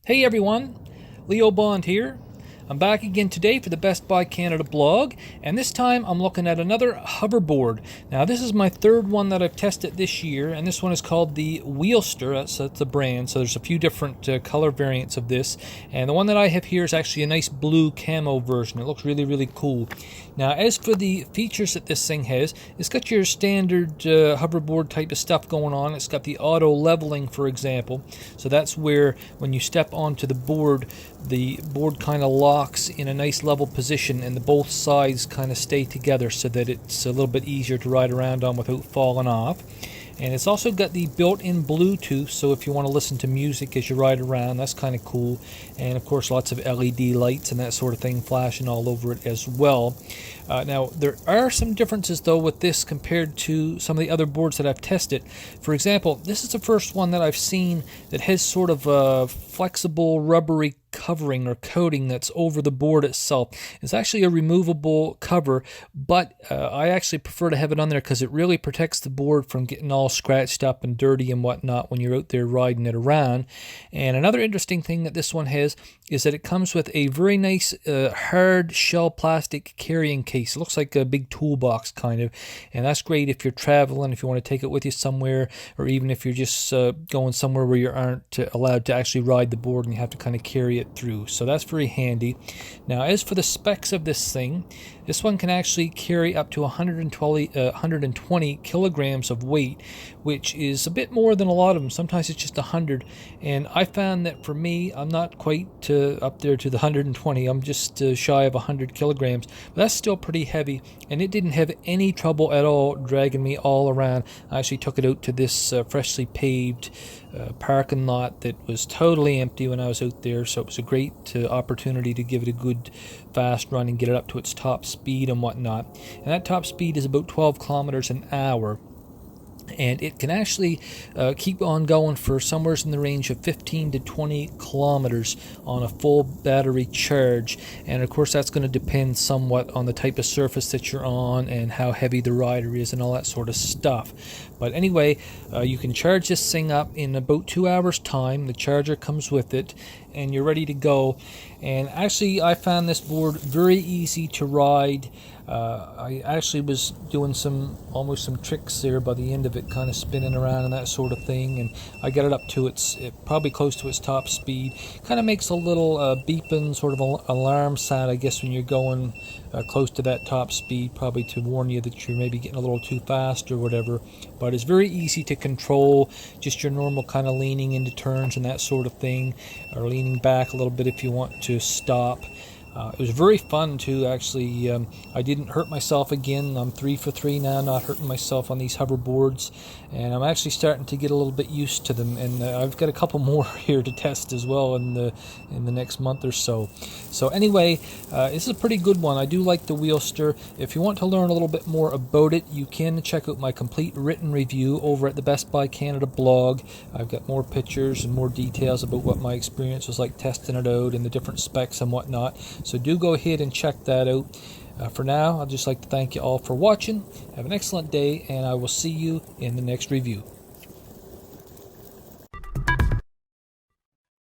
Hey everyone, Leo Bond here. I'm back again today for the Best Buy Canada blog, and this time I'm looking at another hoverboard. Now this is my third one that I've tested this year, and this one is called the WHEELSTER. That's a brand, so there's a few different color variants of this, and the one that I have here is actually a nice blue camo version. It looks really cool. Now as for the features that this thing has, it's got your standard hoverboard type of stuff going on. It's got the auto leveling, for example, so that's where when you step onto the board kind of locks in a nice level position and the both sides kind of stay together so that it's a little bit easier to ride around on without falling off. And it's also got the built-in Bluetooth, so if you want to listen to music as you ride around, that's kind of cool. And of course lots of LED lights and that sort of thing flashing all over it as well. Now there are some differences though with this compared to some of the other boards that I've tested. For example, this is the first one that I've seen that has sort of a flexible rubbery covering or coating that's over the board itself. It's actually a removable cover, but I actually prefer to have it on there because it really protects the board from getting all scratched up and dirty and whatnot when you're out there riding it around. And another interesting thing that this one has is that it comes with a very nice hard shell plastic carrying case. It looks like a big toolbox kind of, and that's great if you're traveling, if you want to take it with you somewhere, or even if you're just going somewhere where you aren't allowed to actually ride the board and you have to kind of carry it through. So that's very handy. Now as for the specs of this thing, this one can actually carry up to 120 kilograms of weight, which is a bit more than a lot of them. Sometimes it's just 100, and I found that for me, I'm not quite up there to the 120. I'm just shy of 100 kilograms, but that's still pretty heavy, and it didn't have any trouble at all dragging me all around. I actually took it out to this freshly paved parking lot that was totally empty when I was out there, so it was a great opportunity to give it a good fast run and get it up to its top speed and whatnot. And that top speed is about 12 kilometers an hour. And it can actually keep on going for somewhere in the range of 15 to 20 kilometers on a full battery charge. And of course that's going to depend somewhat on the type of surface that you're on and how heavy the rider is and all that sort of stuff. But anyway, you can charge this thing up in about 2 hours time. The charger comes with it and you're ready to go. And actually I found this board very easy to ride. I actually was doing almost some tricks there by the end of it, kind of spinning around and that sort of thing, and I got it up to probably close to its top speed. Kind of makes a little beeping sort of alarm sound, I guess, when you're going close to that top speed, probably to warn you that you're maybe getting a little too fast or whatever. But it's very easy to control, just your normal kind of leaning into turns and that sort of thing, or leaning back a little bit if you want to stop. It was very fun too, actually. I didn't hurt myself again. I'm 3 for 3 now, not hurting myself on these hoverboards, and I'm actually starting to get a little bit used to them. And I've got a couple more here to test as well in the next month or so. So anyway, this is a pretty good one. I do like the WHEELSTER. If you want to learn a little bit more about it, you can check out my complete written review over at the Best Buy Canada blog. I've got more pictures and more details about what my experience was like testing it out and the different specs and whatnot. So do go ahead and check that out. For now, I'd just like to thank you all for watching. Have an excellent day, and I will see you in the next review.